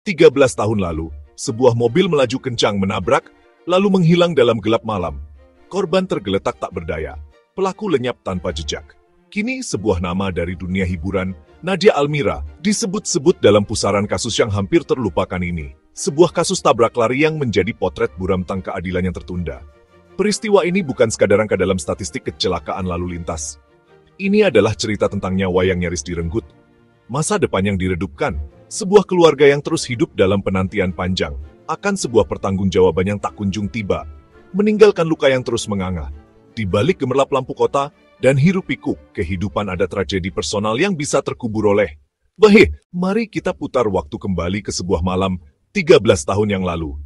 13 tahun lalu, sebuah mobil melaju kencang menabrak, lalu menghilang dalam gelap malam. Korban tergeletak tak berdaya. Pelaku lenyap tanpa jejak. Kini sebuah nama dari dunia hiburan, Nadia Almira, disebut-sebut dalam pusaran kasus yang hampir terlupakan ini. Sebuah kasus tabrak lari yang menjadi potret buram tentang keadilan yang tertunda. Peristiwa ini bukan sekadar angka dalam statistik kecelakaan lalu lintas. Ini adalah cerita tentang nyawa yang nyaris direnggut, masa depan yang diredupkan, sebuah keluarga yang terus hidup dalam penantian panjang, akan sebuah pertanggungjawaban yang tak kunjung tiba, meninggalkan luka yang terus menganga. Di balik gemerlap lampu kota dan hiruk-pikuk kehidupan ada tragedi personal yang bisa terkubur oleh. Mari kita putar waktu kembali ke sebuah malam 13 tahun yang lalu.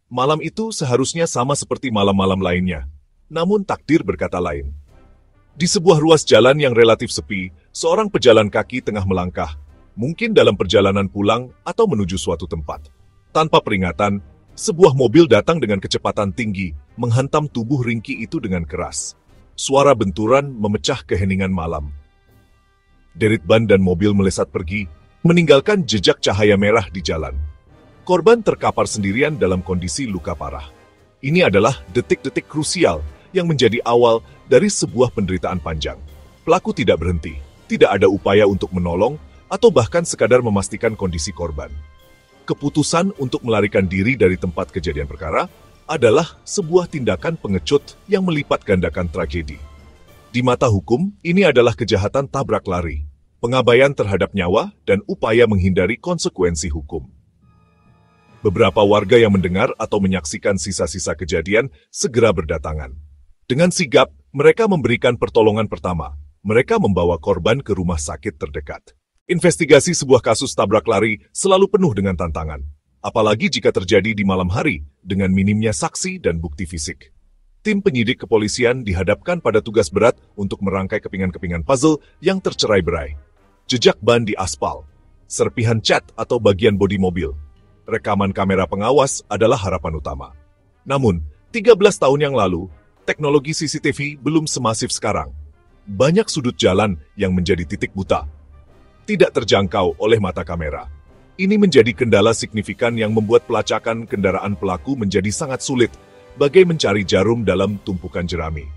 Malam itu seharusnya sama seperti malam-malam lainnya, namun takdir berkata lain. Di sebuah ruas jalan yang relatif sepi, seorang pejalan kaki tengah melangkah, mungkin dalam perjalanan pulang atau menuju suatu tempat. Tanpa peringatan, sebuah mobil datang dengan kecepatan tinggi, menghantam tubuh ringki itu dengan keras. Suara benturan memecah keheningan malam. Derit ban dan mobil melesat pergi, meninggalkan jejak cahaya merah di jalan. Korban terkapar sendirian dalam kondisi luka parah. Ini adalah detik-detik krusial yang menjadi awal dari sebuah penderitaan panjang. Pelaku tidak berhenti, tidak ada upaya untuk menolong, atau bahkan sekadar memastikan kondisi korban. Keputusan untuk melarikan diri dari tempat kejadian perkara adalah sebuah tindakan pengecut yang melipat gandakan tragedi. Di mata hukum, ini adalah kejahatan tabrak lari, pengabaian terhadap nyawa, dan upaya menghindari konsekuensi hukum. Beberapa warga yang mendengar atau menyaksikan sisa-sisa kejadian segera berdatangan. Dengan sigap, mereka memberikan pertolongan pertama. Mereka membawa korban ke rumah sakit terdekat. Investigasi sebuah kasus tabrak lari selalu penuh dengan tantangan, apalagi jika terjadi di malam hari dengan minimnya saksi dan bukti fisik. Tim penyidik kepolisian dihadapkan pada tugas berat untuk merangkai kepingan-kepingan puzzle yang tercerai-berai. Jejak ban di aspal, serpihan cat atau bagian bodi mobil, rekaman kamera pengawas adalah harapan utama. Namun, 13 tahun yang lalu, teknologi CCTV belum semasif sekarang. Banyak sudut jalan yang menjadi titik buta, tidak terjangkau oleh mata kamera. Ini menjadi kendala signifikan yang membuat pelacakan kendaraan pelaku menjadi sangat sulit, bagai mencari jarum dalam tumpukan jerami.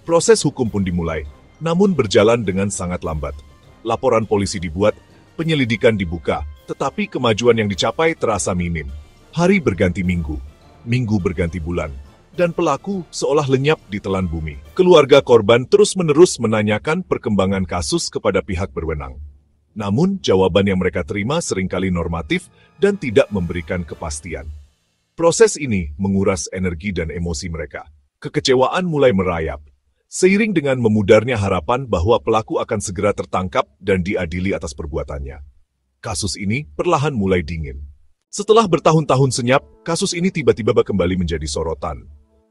Proses hukum pun dimulai, namun berjalan dengan sangat lambat. Laporan polisi dibuat, penyelidikan dibuka, tetapi kemajuan yang dicapai terasa minim. Hari berganti minggu, minggu berganti bulan, dan pelaku seolah lenyap di telan bumi. Keluarga korban terus-menerus menanyakan perkembangan kasus kepada pihak berwenang. Namun, jawaban yang mereka terima seringkali normatif dan tidak memberikan kepastian. Proses ini menguras energi dan emosi mereka. Kekecewaan mulai merayap, seiring dengan memudarnya harapan bahwa pelaku akan segera tertangkap dan diadili atas perbuatannya. Kasus ini perlahan mulai dingin. Setelah bertahun-tahun senyap, kasus ini tiba-tiba kembali menjadi sorotan.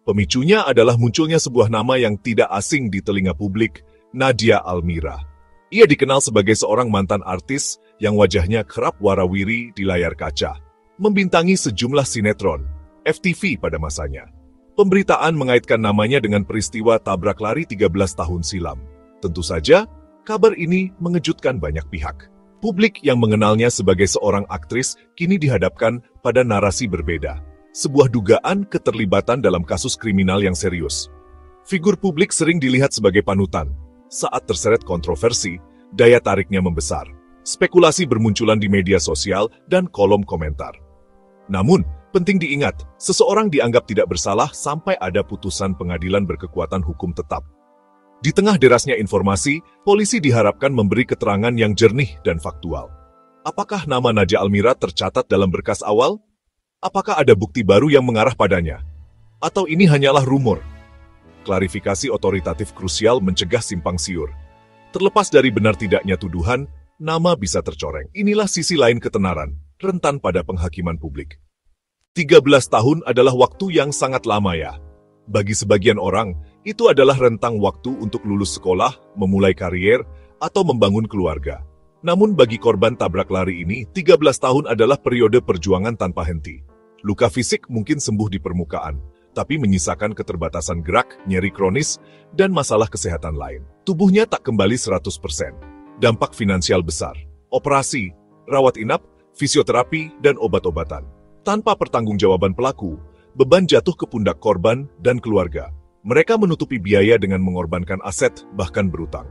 Pemicunya adalah munculnya sebuah nama yang tidak asing di telinga publik, Nadia Almira. Ia dikenal sebagai seorang mantan artis yang wajahnya kerap warawiri di layar kaca, membintangi sejumlah sinetron, FTV pada masanya. Pemberitaan mengaitkan namanya dengan peristiwa tabrak lari 13 tahun silam. Tentu saja, kabar ini mengejutkan banyak pihak. Publik yang mengenalnya sebagai seorang aktris kini dihadapkan pada narasi berbeda. Sebuah dugaan keterlibatan dalam kasus kriminal yang serius. Figur publik sering dilihat sebagai panutan. Saat terseret kontroversi, daya tariknya membesar. Spekulasi bermunculan di media sosial dan kolom komentar. Namun, penting diingat, seseorang dianggap tidak bersalah sampai ada putusan pengadilan berkekuatan hukum tetap. Di tengah derasnya informasi, polisi diharapkan memberi keterangan yang jernih dan faktual. Apakah nama Nadia Almira tercatat dalam berkas awal? Apakah ada bukti baru yang mengarah padanya? Atau ini hanyalah rumor? Klarifikasi otoritatif krusial mencegah simpang siur. Terlepas dari benar tidaknya tuduhan, nama bisa tercoreng. Inilah sisi lain ketenaran, rentan pada penghakiman publik. 13 tahun adalah waktu yang sangat lama ya. Bagi sebagian orang, itu adalah rentang waktu untuk lulus sekolah, memulai karier, atau membangun keluarga. Namun bagi korban tabrak lari ini, 13 tahun adalah periode perjuangan tanpa henti. Luka fisik mungkin sembuh di permukaan, tapi menyisakan keterbatasan gerak, nyeri kronis, dan masalah kesehatan lain. Tubuhnya tak kembali 100%. Dampak finansial besar. Operasi, rawat inap, fisioterapi, dan obat-obatan. Tanpa pertanggungjawaban pelaku, beban jatuh ke pundak korban dan keluarga. Mereka menutupi biaya dengan mengorbankan aset, bahkan berutang.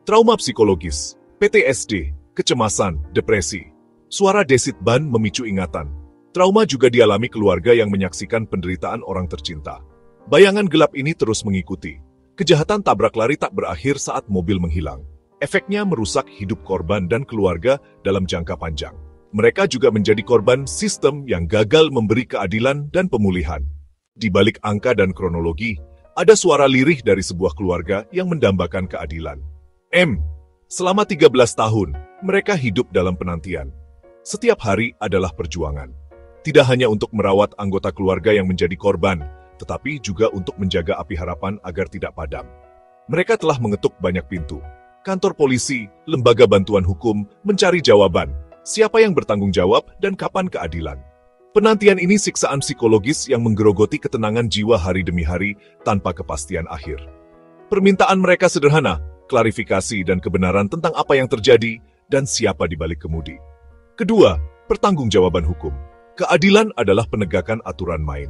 Trauma psikologis, PTSD, kecemasan, depresi. Suara desit ban memicu ingatan. Trauma juga dialami keluarga yang menyaksikan penderitaan orang tercinta. Bayangan gelap ini terus mengikuti. Kejahatan tabrak lari tak berakhir saat mobil menghilang. Efeknya merusak hidup korban dan keluarga dalam jangka panjang. Mereka juga menjadi korban sistem yang gagal memberi keadilan dan pemulihan. Di balik angka dan kronologi, ada suara lirih dari sebuah keluarga yang mendambakan keadilan. Selama 13 tahun, mereka hidup dalam penantian. Setiap hari adalah perjuangan. Tidak hanya untuk merawat anggota keluarga yang menjadi korban, tetapi juga untuk menjaga api harapan agar tidak padam. Mereka telah mengetuk banyak pintu. Kantor polisi, lembaga bantuan hukum, mencari jawaban. Siapa yang bertanggung jawab dan kapan keadilan? Penantian ini siksaan psikologis yang menggerogoti ketenangan jiwa hari demi hari tanpa kepastian akhir. Permintaan mereka sederhana, klarifikasi dan kebenaran tentang apa yang terjadi dan siapa di balik kemudi. Kedua, pertanggungjawaban hukum. Keadilan adalah penegakan aturan main.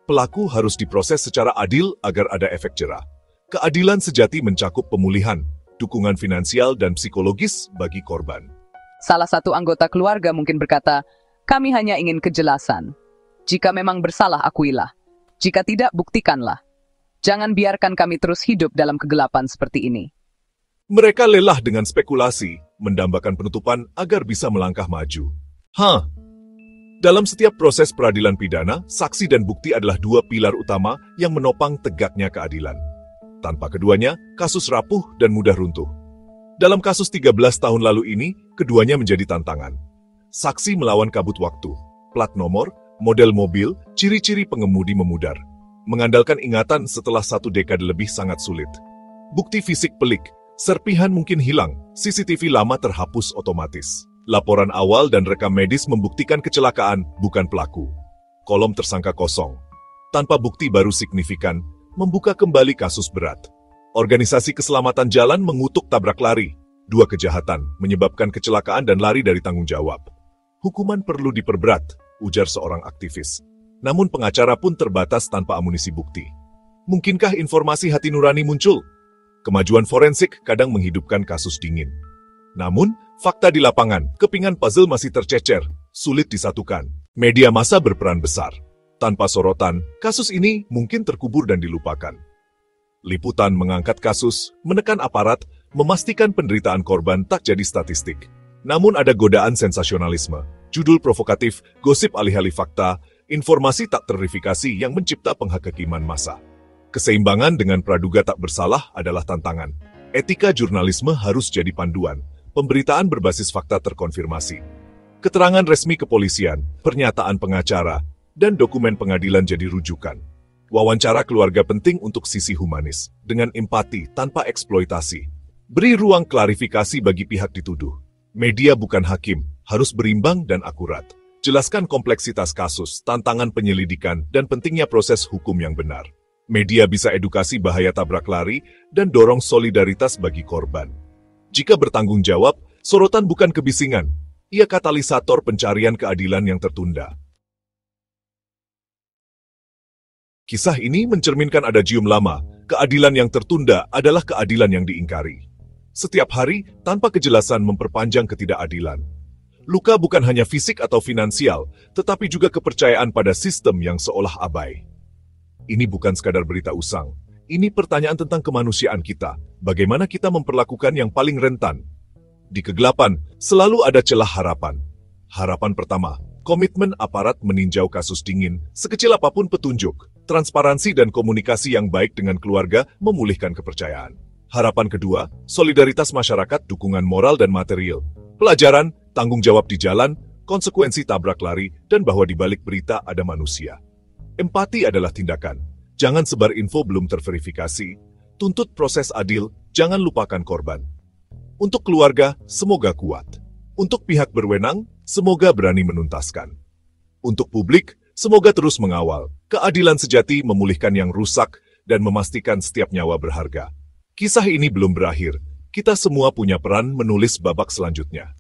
Pelaku harus diproses secara adil agar ada efek jerah. Keadilan sejati mencakup pemulihan, dukungan finansial dan psikologis bagi korban. Salah satu anggota keluarga mungkin berkata, "Kami hanya ingin kejelasan. Jika memang bersalah, akuilah. Jika tidak, buktikanlah. Jangan biarkan kami terus hidup dalam kegelapan seperti ini." Mereka lelah dengan spekulasi, mendambakan penutupan agar bisa melangkah maju. Dalam setiap proses peradilan pidana, saksi dan bukti adalah dua pilar utama yang menopang tegaknya keadilan. Tanpa keduanya, kasus rapuh dan mudah runtuh. Dalam kasus 13 tahun lalu ini, keduanya menjadi tantangan. Saksi melawan kabut waktu, plat nomor, model mobil, ciri-ciri pengemudi memudar. Mengandalkan ingatan setelah 1 dekade lebih sangat sulit. Bukti fisik pelik, serpihan mungkin hilang, CCTV lama terhapus otomatis. Laporan awal dan rekam medis membuktikan kecelakaan, bukan pelaku. Kolom tersangka kosong. Tanpa bukti baru signifikan, membuka kembali kasus berat. Organisasi keselamatan jalan mengutuk tabrak lari. 2 kejahatan, menyebabkan kecelakaan dan lari dari tanggung jawab. Hukuman perlu diperberat, ujar seorang aktivis. Namun pengacara pun terbatas tanpa amunisi bukti. Mungkinkah informasi hati nurani muncul? Kemajuan forensik kadang menghidupkan kasus dingin. Namun, fakta di lapangan, kepingan puzzle masih tercecer, sulit disatukan. Media massa berperan besar. Tanpa sorotan, kasus ini mungkin terkubur dan dilupakan. Liputan mengangkat kasus, menekan aparat, memastikan penderitaan korban tak jadi statistik. Namun ada godaan sensasionalisme, judul provokatif, gosip alih-alih fakta, informasi tak terverifikasi yang mencipta penghakiman massa. Keseimbangan dengan praduga tak bersalah adalah tantangan. Etika jurnalisme harus jadi panduan. Pemberitaan berbasis fakta terkonfirmasi. Keterangan resmi kepolisian, pernyataan pengacara, dan dokumen pengadilan jadi rujukan. Wawancara keluarga penting untuk sisi humanis, dengan empati tanpa eksploitasi. Beri ruang klarifikasi bagi pihak dituduh. Media bukan hakim, harus berimbang dan akurat. Jelaskan kompleksitas kasus, tantangan penyelidikan, dan pentingnya proses hukum yang benar. Media bisa edukasi bahaya tabrak lari dan dorong solidaritas bagi korban. Jika bertanggung jawab, sorotan bukan kebisingan. Ia katalisator pencarian keadilan yang tertunda. Kisah ini mencerminkan adagium lama, keadilan yang tertunda adalah keadilan yang diingkari. Setiap hari, tanpa kejelasan memperpanjang ketidakadilan. Luka bukan hanya fisik atau finansial, tetapi juga kepercayaan pada sistem yang seolah abai. Ini bukan sekadar berita usang. Ini pertanyaan tentang kemanusiaan kita. Bagaimana kita memperlakukan yang paling rentan? Di kegelapan, selalu ada celah harapan. Harapan pertama, komitmen aparat meninjau kasus dingin, sekecil apapun petunjuk. Transparansi dan komunikasi yang baik dengan keluarga memulihkan kepercayaan. Harapan kedua, solidaritas masyarakat, dukungan moral dan material. Pelajaran, tanggung jawab di jalan, konsekuensi tabrak lari, dan bahwa di balik berita ada manusia. Empati adalah tindakan. Jangan sebar info belum terverifikasi. Tuntut proses adil, jangan lupakan korban. Untuk keluarga, semoga kuat. Untuk pihak berwenang, semoga berani menuntaskan. Untuk publik, semoga terus mengawal. Keadilan sejati memulihkan yang rusak dan memastikan setiap nyawa berharga. Kisah ini belum berakhir. Kita semua punya peran menulis babak selanjutnya.